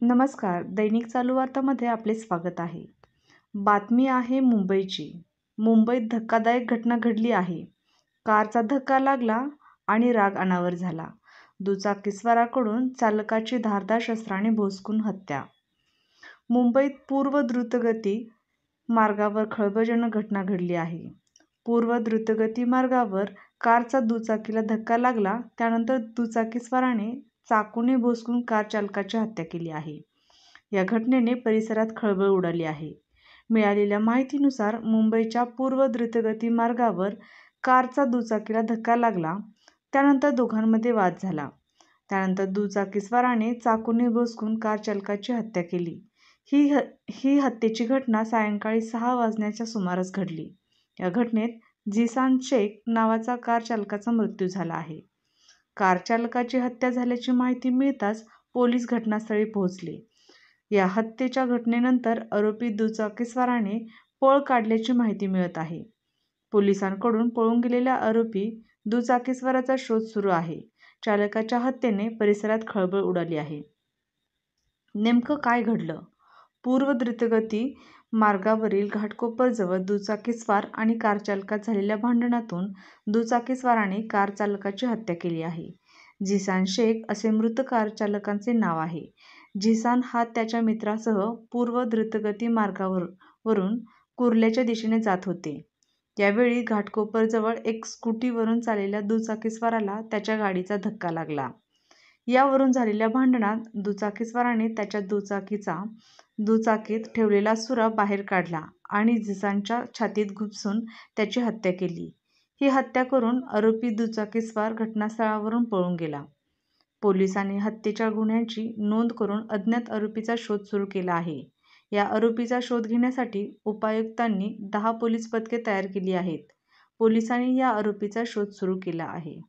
नमस्कार. दैनिक चालू वार्तामध्ये आपले स्वागत आहे. बातमी आहे मुंबईची. मुंबईत धक्कादायक घटना घडली आहे. कारचा धक्का लागला आणि राग अनावर झाला. दुचाकीस्वाराकडून चालकाची धारदार शस्त्राने भोसकून हत्या. मुंबईत पूर्व द्रुतगती मार्गावर खळबळजनक घटना घडली आहे. पूर्व द्रुतगती मार्गावर कारचा दुचाकीला धक्का लागला. त्यानंतर दुचाकीस्वाराने चाकूने भोसकून कार चालकाची हत्या केली आहे. या घटनेने परिसरात खळबळ उडाली आहे. मिळालेल्या माहितीनुसार मुंबईच्या पूर्व द्रुतगती मार्गावर कारचा दुचाकीला धक्का लागला. त्यानंतर दोघांमध्ये वाद झाला. त्यानंतर दुचाकीस्वाराने चाकूने भोसकून कार चालकाची हत्या केली. ही हत्येची घटना सायंकाळी 6 वाजण्याच्या सुमारास घडली. या घटनेत झिशान शेख नावाचा कार चालकाचा मृत्यू झाला आहे. कार चालकाची हत्या झाल्याची माहिती मिळताच पोलीस घटनास्थळी पोहोचले. या हत्येच्या घटनेनंतर आरोपी दुचाकीस्वाराने पळ काढल्याची माहिती मिळत आहे. पोलिसांकडून पळून गेलेल्या आरोपी दुचाकीस्वाराचा शोध सुरू आहे. चालकाच्या हत्येने परिसरात खळबळ उडाली आहे. नेमकं काय घडलं? पूर्व द्रुतगती मार्गावरील घाटकोपरजवळ दुचाकीस्वार आणि कार चालकात झालेल्या भांडणातून दुचाकीस्वाराने कार चालकाची हत्या केली आहे. झिशान शेख असे मृत कार चालकाचे नाव आहे. झिशान हा त्याच्या मित्रासह पूर्व द्रुतगती मार्गावरून कुर्ल्याच्या दिशेने जात होते. यावेळी घाटकोपरजवळ एक स्कूटीवरून चाललेल्या दुचाकीस्वाराला त्याच्या गाडीचा धक्का लागला. यावरून झालेल्या भांडणात दुचाकीस्वाराने त्याच्या दुचाकीत ठेवलेला सुरा बाहेर काढला आणि झिशानच्या छातीत घुसून त्याची हत्या केली. ही हत्या करून आरोपी दुचाकीस्वार घटनास्थळावरून पळून गेला. पोलिसांनी हत्येच्या गुन्ह्याची नोंद करून अज्ञात आरोपीचा शोध सुरू केला आहे. या आरोपीचा शोध घेण्यासाठी उपायुक्तांनी 10 पोलीस पथके तयार केली आहेत. पोलिसांनी या आरोपीचा शोध सुरू केला आहे.